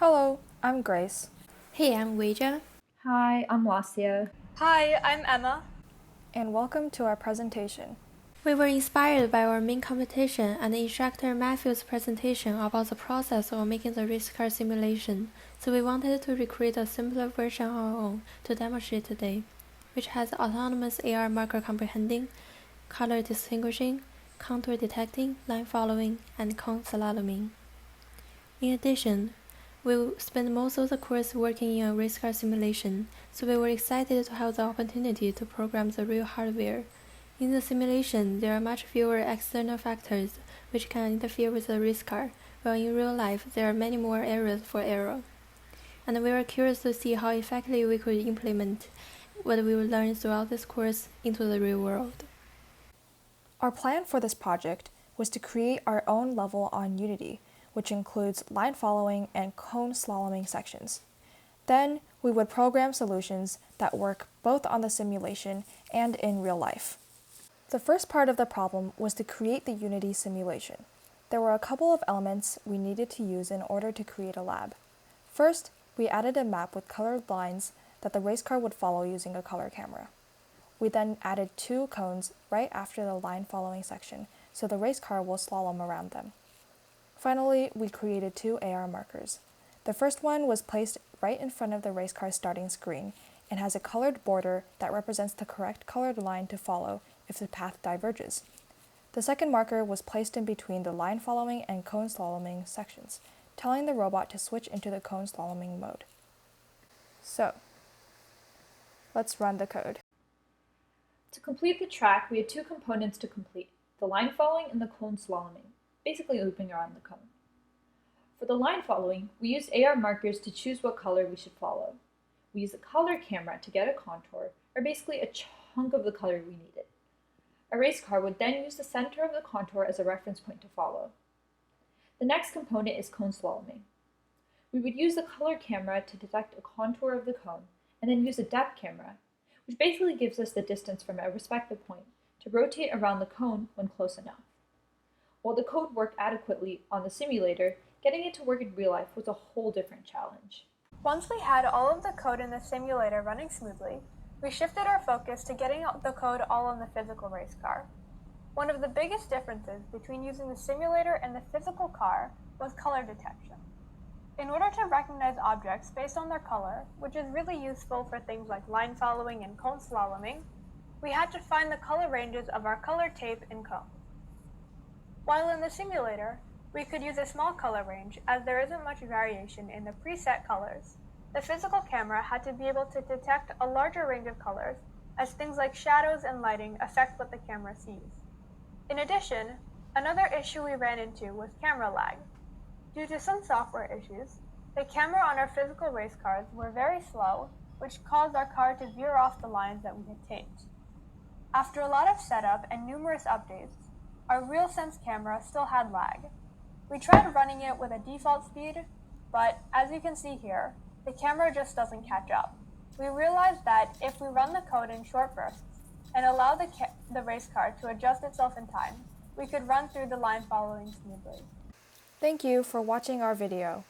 Hello, I'm Grace. Hey, I'm Weija. Hi, I'm Lasia. Hi, I'm Emma. And welcome to our presentation. We were inspired by our main competition and instructor Matthew's presentation about the process of making the RACECAR simulation, so we wanted to recreate a simpler version of our own to demonstrate today, which has autonomous AR marker comprehending, color distinguishing, contour detecting, line following, and cone slaloming. In addition, we spent most of the course working in a RACECAR simulation, so we were excited to have the opportunity to program the real hardware. In the simulation, there are much fewer external factors which can interfere with the RACECAR, while in real life there are many more areas for error. And we were curious to see how effectively we could implement what we learned throughout this course into the real world. Our plan for this project was to create our own level on Unity, which includes line following and cone slaloming sections. Then we would program solutions that work both on the simulation and in real life. The first part of the problem was to create the Unity simulation. There were a couple of elements we needed to use in order to create a lab. First, we added a map with colored lines that the RaceCar would follow using a color camera. We then added 2 cones right after the line following section, so the RaceCar will slalom around them. Finally, we created 2 AR markers. The first one was placed right in front of the RaceCar starting screen and has a colored border that represents the correct colored line to follow if the path diverges. The second marker was placed in between the line following and cone slaloming sections, telling the robot to switch into the cone slaloming mode. So, let's run the code. To complete the track, we had 2 components to complete, the line following and the cone slaloming, basically looping around the cone. For the line following, we used AR markers to choose what color we should follow. We used a color camera to get a contour, or basically a chunk of the color we needed. A RaceCar would then use the center of the contour as a reference point to follow. The next component is cone slaloming. We would use the color camera to detect a contour of the cone, and then use a depth camera, which basically gives us the distance from a respective point, to rotate around the cone when close enough. While the code worked adequately on the simulator, getting it to work in real life was a whole different challenge. Once we had all of the code in the simulator running smoothly, we shifted our focus to getting the code all on the physical race car. One of the biggest differences between using the simulator and the physical car was color detection. In order to recognize objects based on their color, which is really useful for things like line following and cone slaloming, we had to find the color ranges of our color tape and cones. While in the simulator, we could use a small color range as there isn't much variation in the preset colors. The physical camera had to be able to detect a larger range of colors as things like shadows and lighting affect what the camera sees. In addition, another issue we ran into was camera lag. Due to some software issues, the camera on our physical race cars were very slow, which caused our car to veer off the lines that we had taped. After a lot of setup and numerous updates, our RealSense camera still had lag. We tried running it with a default speed, but as you can see here, the camera just doesn't catch up. We realized that if we run the code in short bursts and allow the race car to adjust itself in time, we could run through the line following smoothly. Thank you for watching our video.